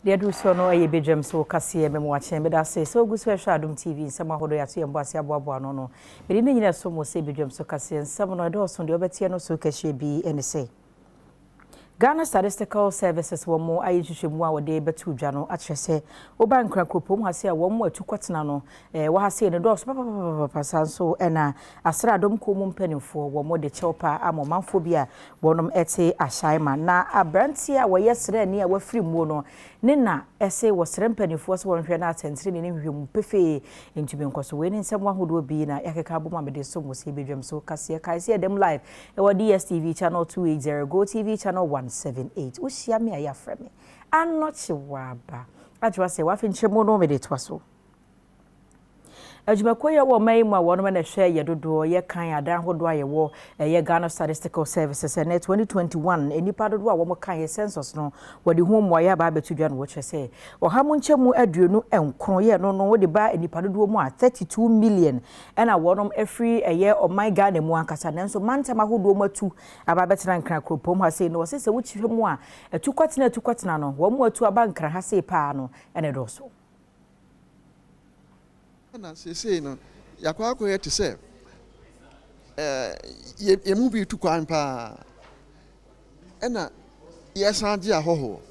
The Aduso no a bedroom so Cassia Memoachin, but I say so good to Adom TV, some of the Atu and Basia Badwam no. But in the some will say bedroom so Cassia and some of those on the Obetiano so Cassia be any say. Ghana Statistical Services were more ayishishimu a day betu jano atrese oba nkran kropom ha se a wo mo atukotena no wo ha se ne dos papa sanso ena asra dom ko mu mpanimfo wo mo de cheopa amomanfo bi a wonom ete ahyaima na abranti a wo yesre ne a wafiri mu no ne na ese wo sre mpanimfo so wonhwe na atentire ne hwemu pefe ntumi nkoso we ne nsem ahodo bi na yakeka boma me de so mo se bedwam so kase kaise dem live e wo DSTV channel 280 Go TV channel 178 ushia me aya frame anoche waba ajwa se wafinchemo no me de twaso Ajumakoya wo maima wono na hwe ye dodo ye kan adan hodo aye wo ye Ghana Statistical Services and 2021 enipa dodo a wo kan ye census no wodi hu mo ya ba betudwa no wo chese wo ha mo nchemu aduonu enkron ye no wo de ba enipa dodo mu a 32 million ena wonom every ye o my Ghana mu ankasa nanso mantama hodo mu atu aba betena nkran kropom ha sei no wo se wo chihwe mu a etukwatena no wo mu atu aba nkran ha sei pa no ene do so na say no yakwa akoye te say ye mu bi tu kwan pa ena yesanji ahoho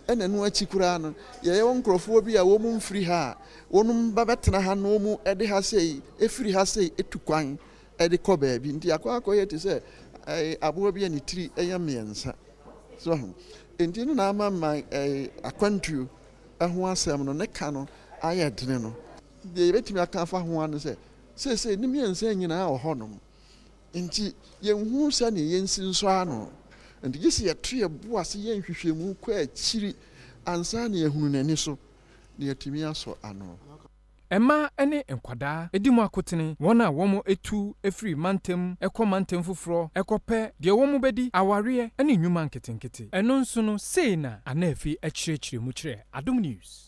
ena nu achikura no ye won krofo bi a wo mu mfiri ha wonum babetena ha no mu ede ha sei efiri ha sei etu kwan ede ko ba bi nti yakwa akoye te say abo bi ani tiri eyamiensa so enti no na ama akwantu aho asem no ne ka no ayedene no de betimi aka fa ho an se ni miensa nyina ohonom nti yenhu sa ne yensi nso ano nti gisi yeto boase yenhwehwemu kwa akiri ansa ne ehunu nani so ne yatimi aso ano Emma ene enkwada edimu akotene wona womo etu efri mantem ekomantem fufuro ekope de womo bedi aware ene nnwuma nketenkete eno nso no sei na anafi akirechire mu kire Adom News.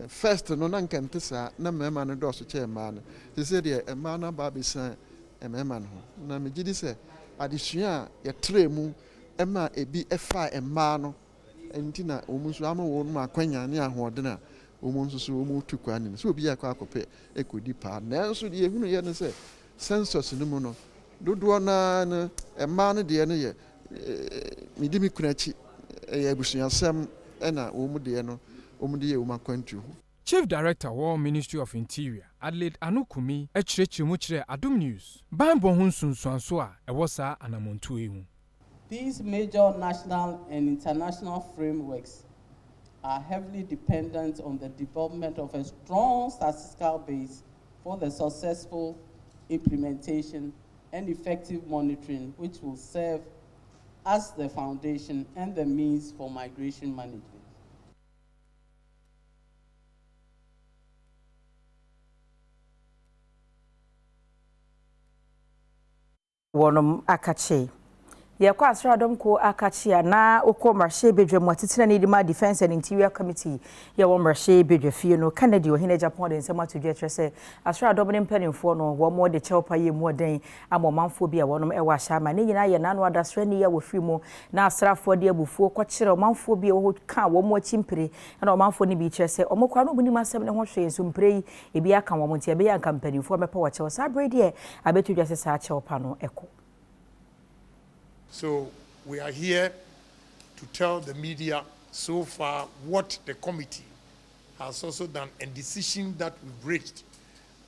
First no na nkante sa na mema no do so che ma no se de ema na ba bisa mema no na me gidi se adesua ye tremu ema ebi efa ema no enti na omunso ama wo no akwanya ne ahode na omunso so omu tukwa ni so obi akwa akope ekodi pa na nso de ehunu ye no se census no mu no dodo na ema no de no ye midimi kunachi ye abusuasem ena omu de no Chief Director War Ministry of Interior Adelaide Anukumi mu kire Adom News Banbo hu sunsuanso a ewo saa anamontu ehu. These major national and international frameworks are heavily dependent on the development of a strong statistical base for the successful implementation and effective monitoring, which will serve as the foundation and the means for migration management. Wonom akache ye kwa asradom ko akache na okọ marche bedwam atitena ne dima Defense and Interior Committee ye wo marche bedwafie no Canada ohine Japan de nsema to dwetwe se asradom ne mpanimfo no wo mo de cheopa ye mu oden amomanfo bi a wonom e wa hya ma ne nyina ye nanu adasre ne ye wo firi mu na asrafo de abufuo ko kire omanfo bi wo ka wo mo chimpire na omanfo ne bi kire se omokwa no buni masem ne ho hwe nso mpire e bi aka wo mo ntia be ya nka mpanimfo mepa wo chewo sa brede e abetu dwase sa cheopa no eko. So we are here to tell the media so far what the committee has also done and decision that we've reached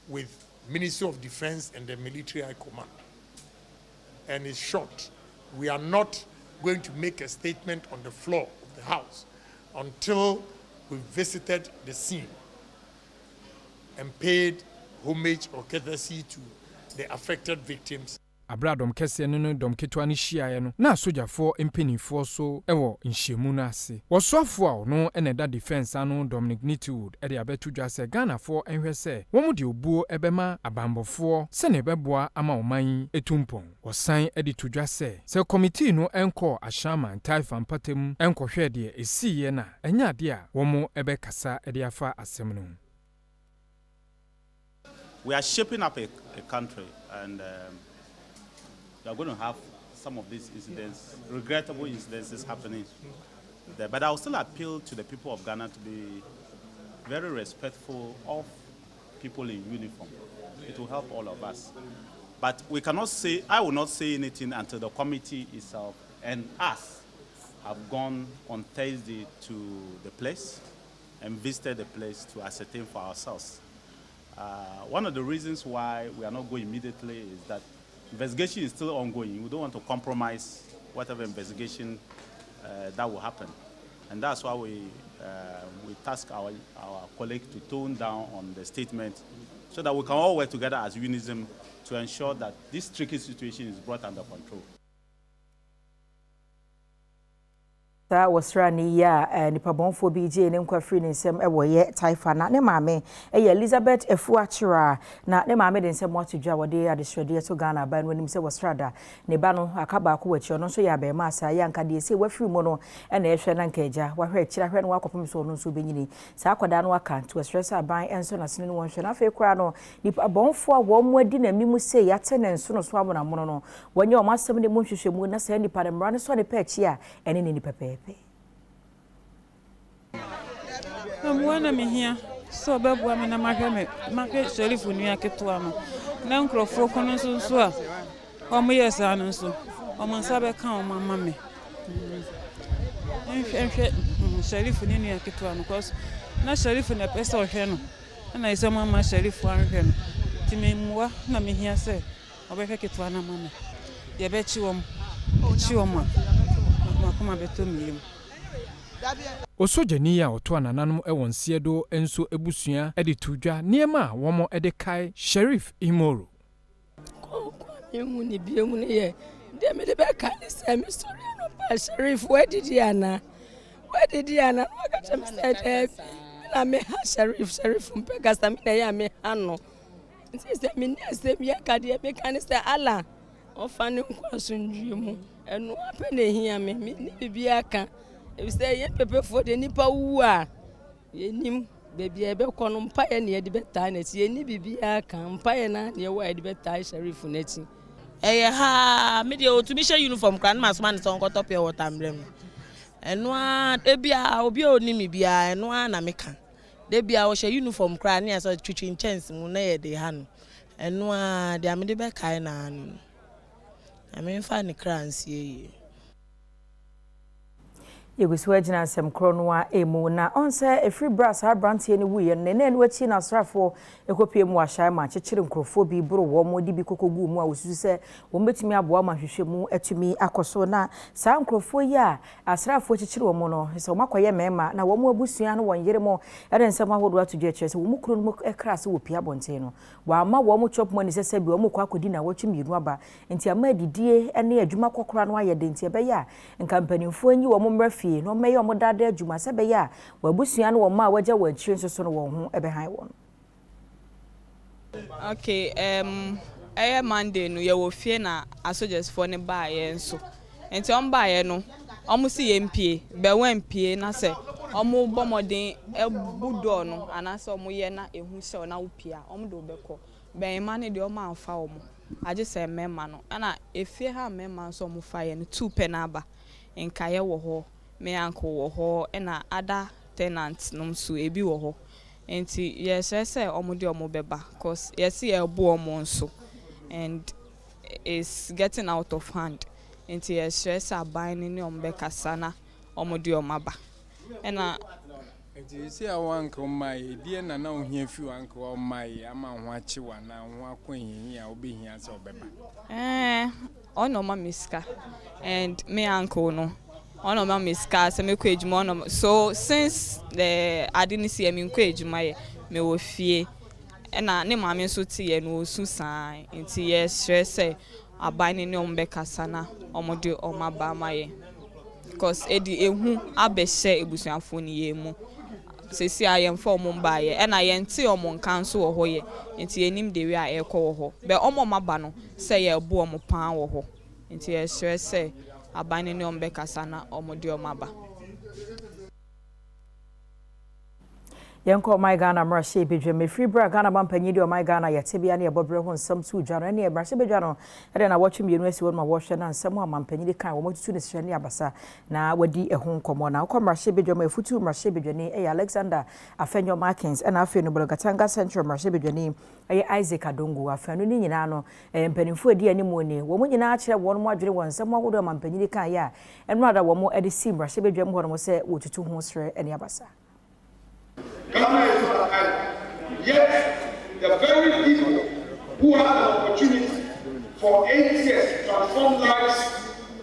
with Ministry of Defense and the Military High Command. And it's short. We are not going to make a statement on the floor of the House until we've visited the scene and paid homage or courtesy to the affected victims. Abradom kese no dom ketwa ni hia no na sojafo empenifo so ewo nhyiemu na ase wosoafo a no ene da defense anu Dominic Nitwood e de abetu dwase Ghana fo enhwe se womu de obuo ebema abambofo se ne beboa ama oman etumpon wosan e de tudwase se committee no enko ashama ntaifa mpatem enko hwe de esiye na enya de a womu ebe kasa e de afa asem no. We are shaping up a country and we are going to have some of these incidents, regrettable incidences happening there. But I will still appeal to the people of Ghana to be very respectful of people in uniform. It will help all of us. But we cannot say, I will not say anything until the committee itself and us have gone on Thursday to the place and visited the place to ascertain for ourselves. One of the reasons why we are not going immediately is that investigation is still ongoing. We don't want to compromise whatever investigation that will happen. And that's why we task our colleagues to tone down on the statement so that we can all work together as unison to ensure that this tricky situation is brought under control. That was Rani ya nipa bonfo BJ ne nkwa free ne nsem ewoye taifa na ne maame Elizabeth Efuachira na ne maame de nsem watudwa wode adesrede to Ghana ba no nim se wasrada ne ba no akaba ko wachi no so ya ba ma asa ya nka de se wafiri mu no na ehwe na nkaja wahwe kira hwe no wakopem so no so benyini sa akwada no aka to stress aban enso na sene no wonhwe na fe kura no nipa bonfo a wo mu adi na mimu se ya te ne nso no so amona mono no wonye o masem ne mu hwehwe mu na se nipa de mra ne so ne pa chi a ene ne nipa pepe. Mwana mihia so Badwam na make Sheriff nua ketoa no na nkrofo kono so a omo yesa no so omo nsabe kan omo mama enhwe Sheriff nua ketoa no cause na Sheriff na pesa ohwe no na isa mama Sheriff anhwe no timemwa na mihia se obehwe ketoa na mama ye be chiwom makoma beto miyem Osojani ya oto anananum ewon siedo enso ebusua editudwa niema womo edekai Sheriff Imoro. Emu ni biemu ni ye. De me de be ka ni se mi sori no pa Sheriff wedidi ana. Waka chem se na me ha Sheriff mpe gasta mi na ya me ha no. Nti se mi ni se mi ka de me ka ni se ala. Ofa ni nkwasunjue mu. Enu ape na ehia me ni bibia ka. If say ye pepe for the nipa wu a ye nim baby e be kono mpa ye na ye de beta na ti ye ni bibia ka mpa ye na ye wa ye de beta Sheriff na ti ha me de otumi she uniform kran ma so man so nko top ye water mbrem eno a ebia obi oni mi bia eno a na meka de bia wo she uniform kran na so twitwi chance mu na ye de ha no eno a de amede be kai na anu ame fa ni kran sie Yegusiwa jina nsem kronwa emu na onse efri brass ha brantie ne wuye ne ne wachi na asrafo ekopie mu ahya ma chechire nkrofo bi bro wo mo di bi kokogu mu a wosusu se wo betumi aboa ma hwehwe mu atumi akoso na sa nkrofo yi a asrafo chechire wo mo no se wo makoye mema na wo mo abusua no won yere mo ere nsem ahodo atudwe kire se wo mu kro no ekra se wo pia bonten no wa ma wo mo chop money se bi wo mo kwa kodi na watwi miru aba enti ama didie ene adwuma kokora no aye de enti ebe ya nkampanimfo anyi wo mo mrafi no me yo mo dade adwuma se be ya wabusua no wo ma waja wachire nsoso no wo ho ebe han won. Okay, Monday no ye wo fie na asogers for ne ba ye nso enti on ba ye no omo si ye mpie be wan mpie na se omo bomodin ebudo no anase omo ye na ehu se na wo pia omo do beko ben ma ne de omo anfa omo age se mema no na efie ha mema so omo fa ye no 2 pe na aba nka ye wo ho me uncle wo ho na other tenants no so ebi wo ho enti yes say omo de omo beba cause yes e bo omo nso and is getting out of hand enti yes say aban ni omo be kasana omo de omo aba na enti say awanka mai die na na ohia fi wanka o mai ama ho achewa na ho akwanyin a obehia say obeba ono ma miska and me uncle no ono ma miska se me ko ejuma ono so since the adini see me ko ejuma ye me wo fie na ne maame nso ti ye no osu san enti ye stress aban ni ombe kasana omode omaba maye because edi ehu abehye ebusuafo ni ye mu sesi ayemfa omba ye na ye nti omonka nso wo ho ye enti enim de wi a ekọ wo ho be omomaba no se ye bu omopan wo ho enti ye stress abani ni ombe kasana omode omaba Yanko my Ghana Marche Bidjam, free bra Ghana Mampany, or my Ghana, Yatibia, Bobre, some two Jano, near Marche Bidjano, and then I watch him University on my wash and someone Mampany kind of want to the Shani Abasa. Now, what de a home come on now, come Marche Bidjam, a futu Marche Bidjani, Alexander, Afenyo Markins, and Afenable Gatanga Central Marche Bidjani, Isaac Adongo, Afenuni Nano, and Pennyfu Dianimoni, woman in Archer, one more one, someone would have Mampany Kaya, and rather one more Edison Marche Bidjam, one was said, would to 2 months and Yabasa. Ghana is not an island. Yet, the very people who had an opportunity for 8 years to transform lives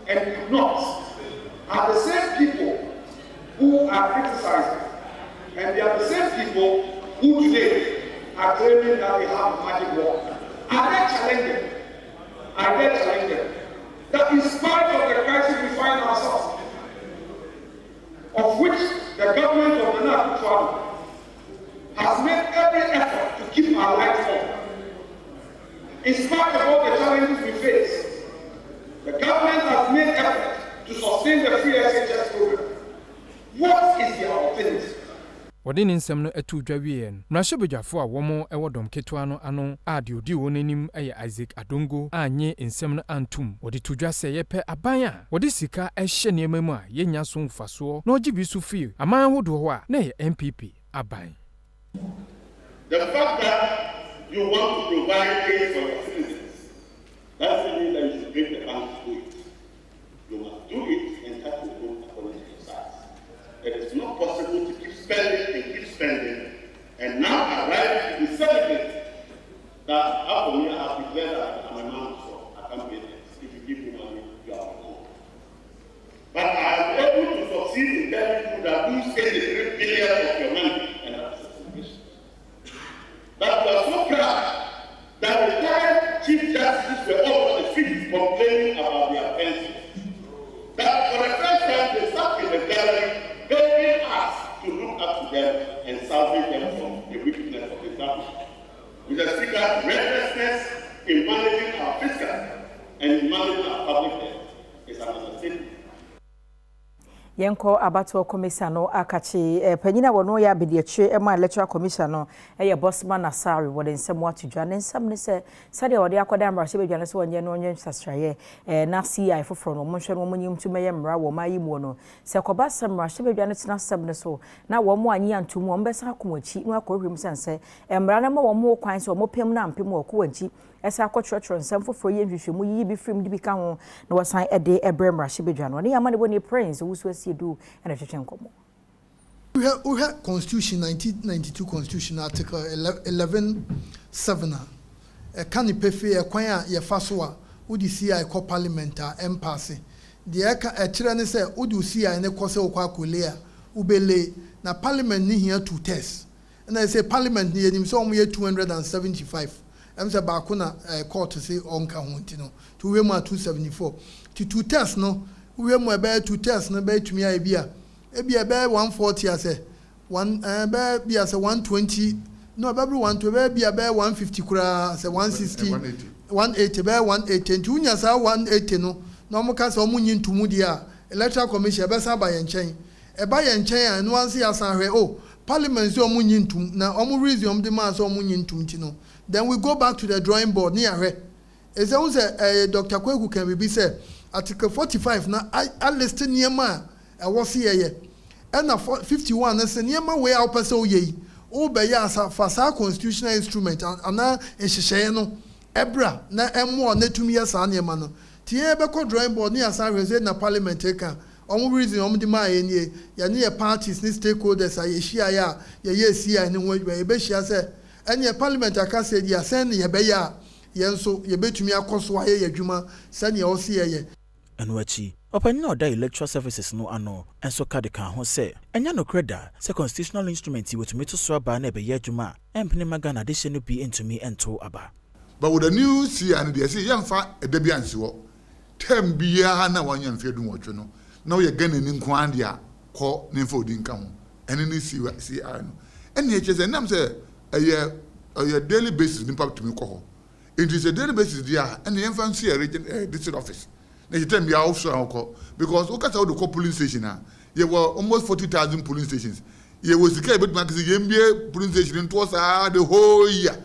and could not are the same people who are criticizing. And they are the same people who today are claiming that they have a magic wand. Are they challenging? Are they challenging? That in spite of the crisis we find ourselves, of which the government of the Nadu has made every effort to keep our lives on. In spite of all the challenges we face, the government has made effort to sustain the free SHS program. What is their alternative? Wadi nsɛm no atu dwa wie no mrahwebadwafo a wɔn ɛwɔ ketwa no ano a de odi wɔn anim ɛyɛ Isaac Adongo anye nsɛm no antum wɔde to dwa sɛ yɛpɛ aban a wɔde sika ɛhyɛ nneɛma mu a yɛnya so mfasoɔ na ɔgye bi so fie aman ahodoɔ hɔ a na yɛ MPP aban. The fact that you want to provide aid for your citizens doesn't mean that you should break the bank to do it. You must do it and have to go according to your size. It is not possible to keep spending and now arrive to the celebrate that after me I have declared that I'm a man, so I can't pay it. If you give me money, you are wrong. But I am able to succeed in telling you that you spend the 3 billion of your money and have a celebration. But we are so proud that the current Chief Justice were all on the street complaining about their pensions. That for the first time they sat in the gallery begging us to look up to them and salvage them from the wickedness of the government. With the Speaker, recklessness in managing our fiscal and in managing our public debt is an understatement. Yenko abato komisano akachi panyina wono ya bediache ema electoral commissioner eye Bosman Nasari wode nsem atudwa ne nsem ne se sade wode akoda mrahye bedwane se wonye no onye sastraye na CI foforo no monhwe no monyim tumeye mra wo mayi mu no se koba sem mrahye bedwane tena sem ne so na wo mo anyi antum wo mbesa akomachi no akohwem sense mra na ma wo mo kwan se wo mo pem na mpem wo kowanchi esa akotwotwo nsem foforo ye nhwehwemu yi bi film di bi ka ho na wasan ede ebre mrahye bedwane ne yamane boni prince wusu do and a chenkomo. We have Constitution 1992 Constitution Article 11(7). Can you pay fair kwanya ye fasoa udi CI ko parliament impasse. The a children say udu CI ne kose okwa kolea ubele na parliament ni here to test. And I say parliament ni yenim so omo 275. Em say ba ko na court say onka ho ntino. To we ma 274. To test no we mo be to test no be tumi a bia e bia be 140 ase one be bia se 120 no be 120 be bia be 150 kura se 160 180 be 180 tunya sa 180 no no mo ka se o munyi ntumu dia electoral commission be sa ba ye nchen e ba ye nchen a no anse ya san hwe oh parliament se o munyi ntum na o mu resume de ma se o munyi ntum ti no then we go back to the drawing board ni ahwe e se unse Dr. Kweku can be say Article 45 na I listed niema e wo se ye and 51 na se niema we a pese oye o be ya sa constitutional instrument ana enhyehyeye no ebra na emo na tumi ya sa niema no tie be ko drawing board ni asa hweze na parliament ka omo reason omo di ma ye nie ya ne parties ni stakeholders a ye hia ya ye CI ni ho ye be hia se ene parliament aka se dia sen ye be ya ye nso ye betumi akoso aye adwuma sane ye o se ye Enwachi, open order electoral services no ano, and so Kadika ho say, and no creda, se constitutional instrument with me to swaba nebe yejuma, and Penimagana addition be into me and to aba. But with the new see and the young fat a debiancy, 10 beer na 1 young fear do what you know. Now you're getting in Quandia, call Nympho Dincome, and any see I know. And HS and I'm say a year daily basis impact to me call. It is a daily basis, dear, and the infancy region district office. Now you tell me how so because look at how the police station now. There were almost 40,000 police stations. ye was the guy but Max Yembie police station to us the whole year.